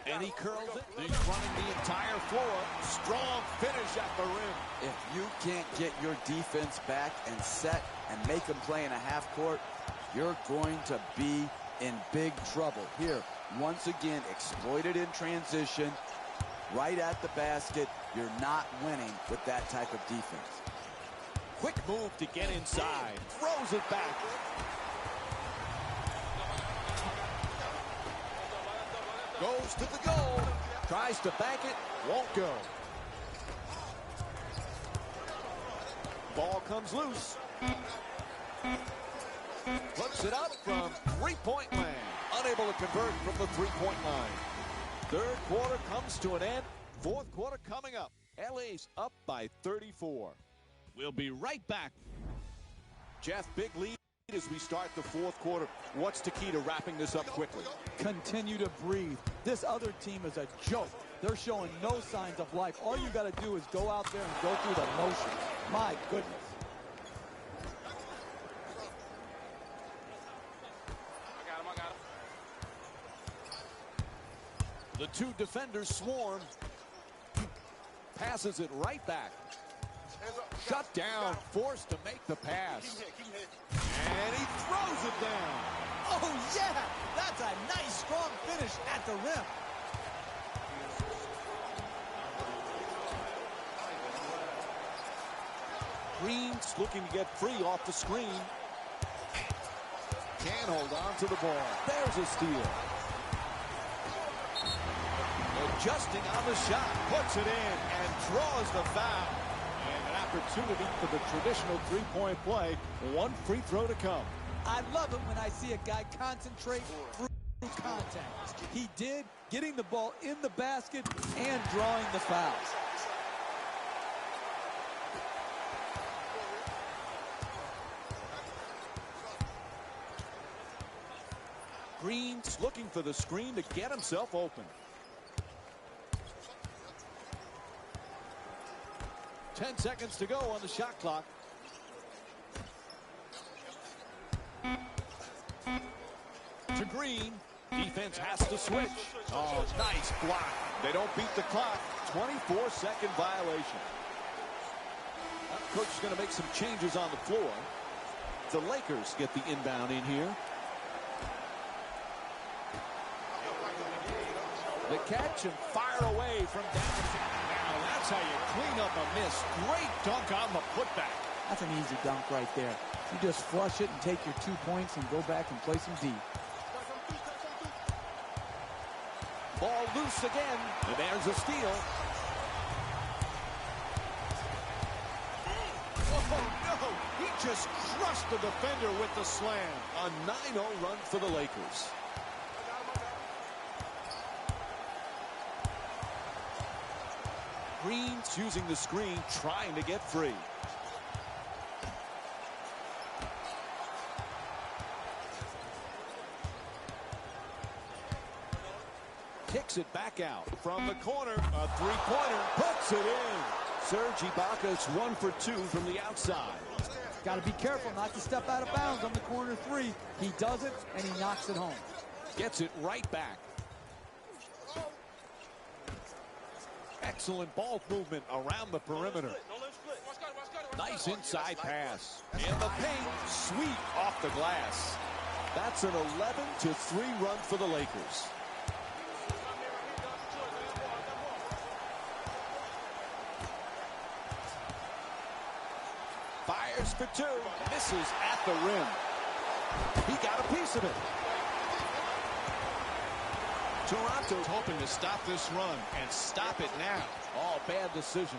And he curls it. He's running the entire floor. Strong finish at the rim. If you can't get your defense back and set and make them play in a half court, you're going to be in big trouble. Here, once again, exploited in transition, right at the basket. You're not winning with that type of defense. Quick move to get inside. Throws it back. Goes to the goal. Tries to bank it. Won't go. Ball comes loose. Puts it up from three-point land. Unable to convert from the three-point line. Third quarter comes to an end. Fourth quarter coming up. LA's up by 34. We'll be right back. Jeff, big lead as we start the fourth quarter. What's the key to wrapping this up quickly? Continue to breathe. This other team is a joke. They're showing no signs of life. All you got to do is go out there and go through the motions. My goodness. The two defenders swarm. Passes it right back. Shut down, forced to make the pass. And he throws it down. Oh, yeah! That's a nice, strong finish at the rim. Green's looking to get free off the screen. Can hold on to the ball. There's a steal. Adjusting on the shot, puts it in, and draws the foul. And an opportunity for the traditional three-point play. One free throw to come. I love it when I see a guy concentrate through contact. He did, getting the ball in the basket and drawing the fouls. Green's looking for the screen to get himself open. 10 seconds to go on the shot clock. To Green. Defense has to switch. Oh, nice block. They don't beat the clock. 24-second violation. Coach is going to make some changes on the floor. The Lakers get the inbound in here. The catch and fire away from downtown. Now that's how you clean up a miss. Great dunk on the putback. That's an easy dunk right there. You just flush it and take your 2 points and go back and play some D. Ball loose again, and there's a steal. Oh, no! He just crushed the defender with the slam. A 9-0 run for the Lakers. Green's using the screen, trying to get free. Kicks it back out from the corner. A three-pointer, puts it in. Serge Ibaka's 1 for 2 from the outside. Got to be careful not to step out of bounds on the corner three. He does it, and he knocks it home. Gets it right back. Excellent ball movement around the perimeter. Nice inside pass. In the paint, sweet off the glass. That's an 11-3 run for the Lakers. Fires for 2. Misses at the rim. He got a piece of it. Toronto's hoping to stop this run and stop it now. Oh, bad decision.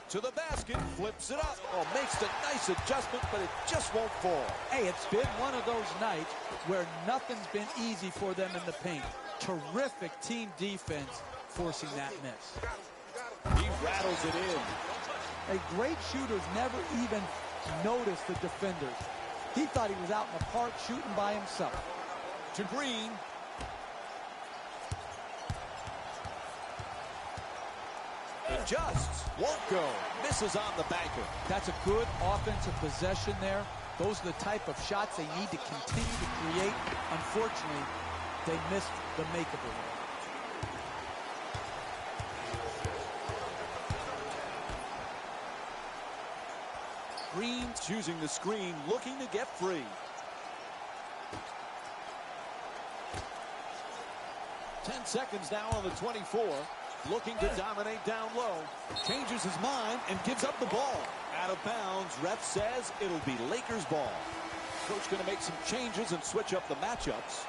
To the basket, flips it up. Oh, makes the nice adjustment, but it just won't fall. Hey, it's been one of those nights where nothing's been easy for them in the paint. Terrific team defense forcing that miss. He rattles it in. Great shooters never even notice the defenders. He thought he was out in the park shooting by himself. To Green. Adjusts, won't go, misses on the banker. That's a good offensive possession there. Those are the type of shots they need to continue to create. Unfortunately, they missed the makeable one. Green's using the screen, looking to get free. Ten seconds now on the 24. Looking to dominate down low. Changes his mind and gives up the ball. Out of bounds. Ref says it'll be Lakers ball. Coach going to make some changes and switch up the matchups.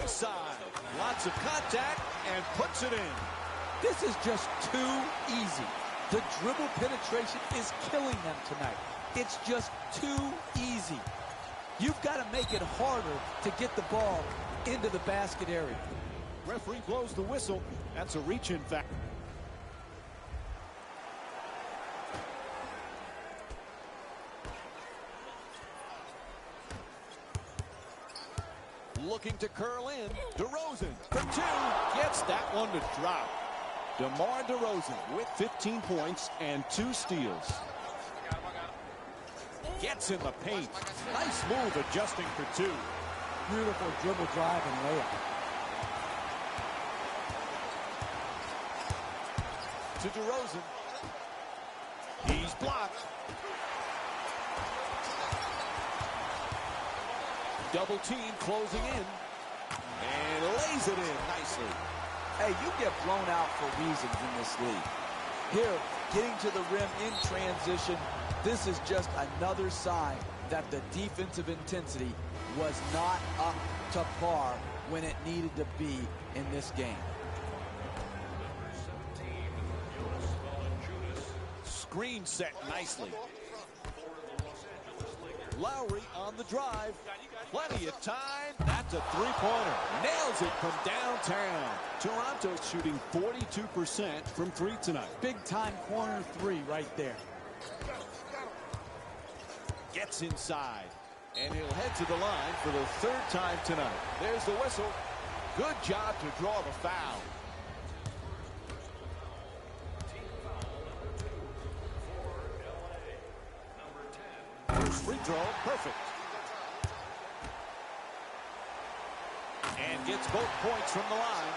Inside. Lots of contact and puts it in. This is just too easy. The dribble penetration is killing them tonight. It's just too easy. You've got to make it harder to get the ball into the basket area. Referee blows the whistle. That's a reach-in foul. Looking to curl in. DeRozan for 2. Gets that one to drop. DeMar DeRozan with 15 points and 2 steals. Gets in the paint. Nice move adjusting for 2. Beautiful dribble drive and layup. To DeRozan. He's blocked. Double team closing in. And lays it in nicely. Hey, you get blown out for reasons in this league. Here, getting to the rim in transition, this is just another sign that the defensive intensity was not up to par when it needed to be in this game. Screen set nicely. Lowry on the drive. Plenty of time. That's a three-pointer. Nails it from downtown. Toronto's shooting 42% from three tonight. Big-time corner three right there. Gets inside. And he'll head to the line for the third time tonight. There's the whistle. Good job to draw the foul. First free throw, perfect. And gets both points from the line.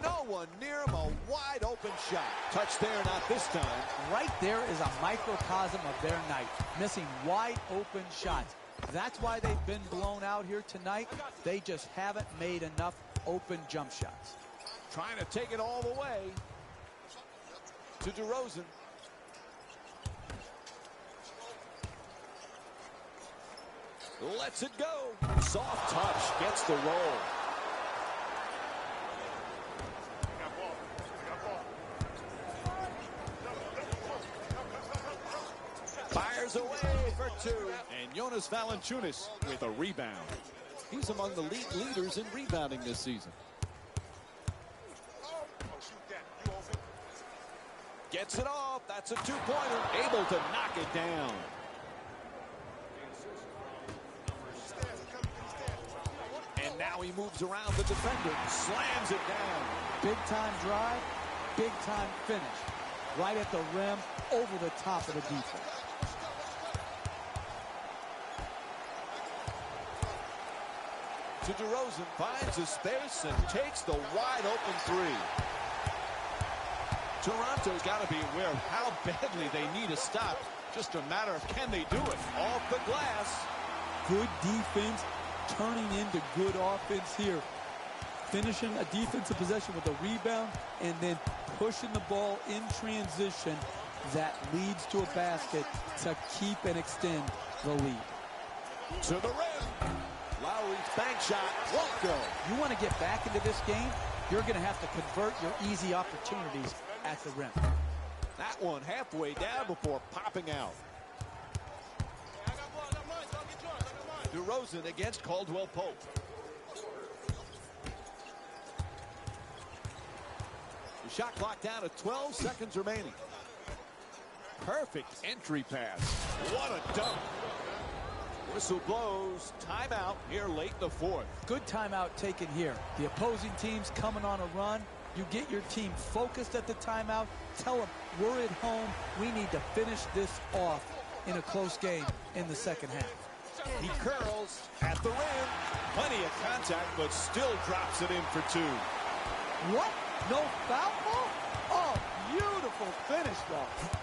No one near him, a wide open shot. Touch there, not this time. Right there is a microcosm of their night, missing wide open shots. That's why they've been blown out here tonight. They just haven't made enough open jump shots. Trying to take it all the way to DeRozan. Lets it go. Soft touch, gets the roll. Fires away for two. And Jonas Valanciunas with a rebound. He's among the league leaders in rebounding this season. Gets it off. That's a two-pointer. Able to knock it down. And now he moves around the defender. Slams it down. Big-time drive, big-time finish. Right at the rim, over the top of the defense. To DeRozan, finds his space and takes the wide-open three. Toronto's got to be aware of how badly they need a stop. Just a matter of can they do it off the glass. Good defense turning into good offense here. Finishing a defensive possession with a rebound and then pushing the ball in transition that leads to a basket to keep and extend the lead. To the rim. Lowry's bank shot won't go. You want to get back into this game, you're going to have to convert your easy opportunities at the rim. That one halfway down before popping out. DeRozan against Caldwell Pope. The shot clock down to 12 seconds remaining. Perfect entry pass. What a dunk. Whistle blows. Timeout here late in the fourth. Good timeout taken here. The opposing team's coming on a run. You get your team focused at the timeout. Tell them, we're at home. We need to finish this off in a close game in the second half. He curls at the rim. Plenty of contact, but still drops it in for two. What? No foul ball? Oh, beautiful finish, though.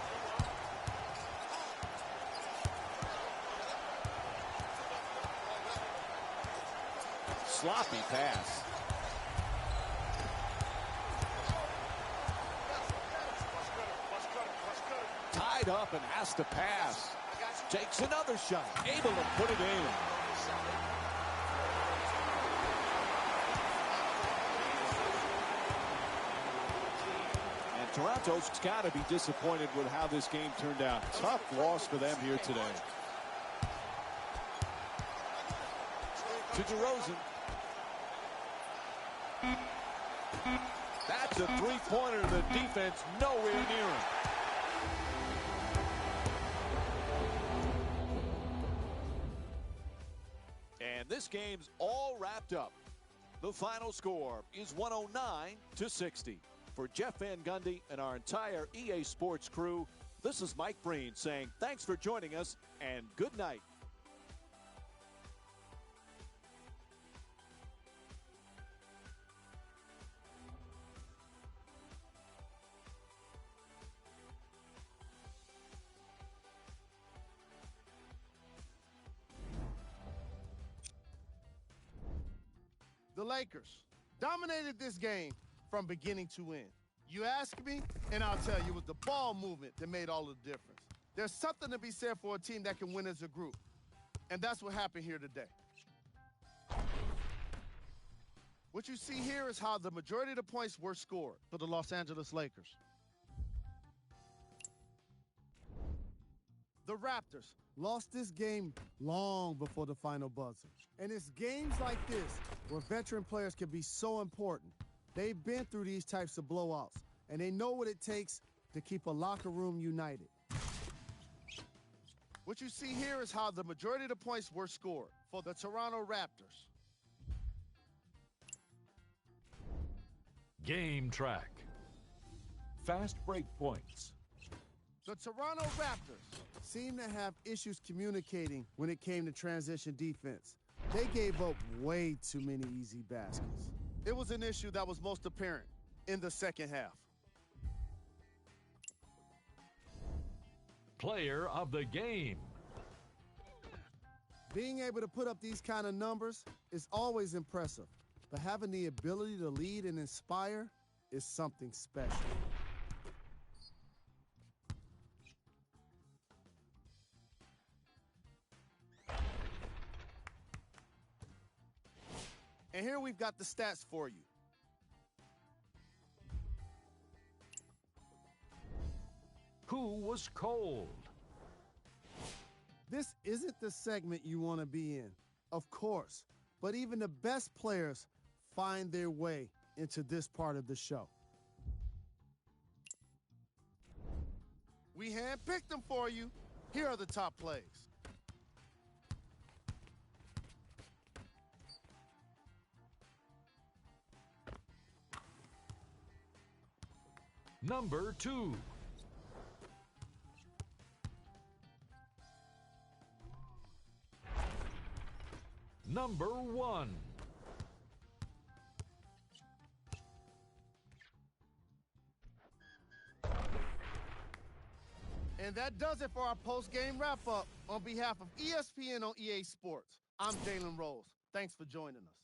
Sloppy pass. Tied up and has to pass. Takes another shot. Able to put it in. And Toronto's got to be disappointed with how this game turned out. Tough loss for them here today. To DeRozan. That's a three-pointer. The defense nowhere near him. And this game's all wrapped up. The final score is 109-60. For Jeff Van Gundy and our entire EA Sports crew, This is Mike Breen saying thanks for joining us and good night. The Lakers dominated this game from beginning to end. You ask me, and I'll tell you, it was the ball movement that made all the difference. There's something to be said for a team that can win as a group, and that's what happened here today. What you see here is how the majority of the points were scored for the Los Angeles Lakers. The Raptors lost this game long before the final buzzer. And it's games like this where veteran players can be so important. They've been through these types of blowouts, and they know what it takes to keep a locker room united. What you see here is how the majority of the points were scored for the Toronto Raptors. Game track. Fast break points. The Toronto Raptors seem to have issues communicating when it came to transition defense. They gave up way too many easy baskets. It was an issue that was most apparent in the second half. Player of the game. Being able to put up these kind of numbers is always impressive, but having the ability to lead and inspire is something special. And here we've got the stats for you. Who was cold? This isn't the segment you want to be in, of course, but even the best players find their way into this part of the show. We handpicked them for you. Here are the top plays. Number 2. Number 1. And that does it for our post-game wrap-up. On behalf of ESPN on EA Sports, I'm Jalen Rose. Thanks for joining us.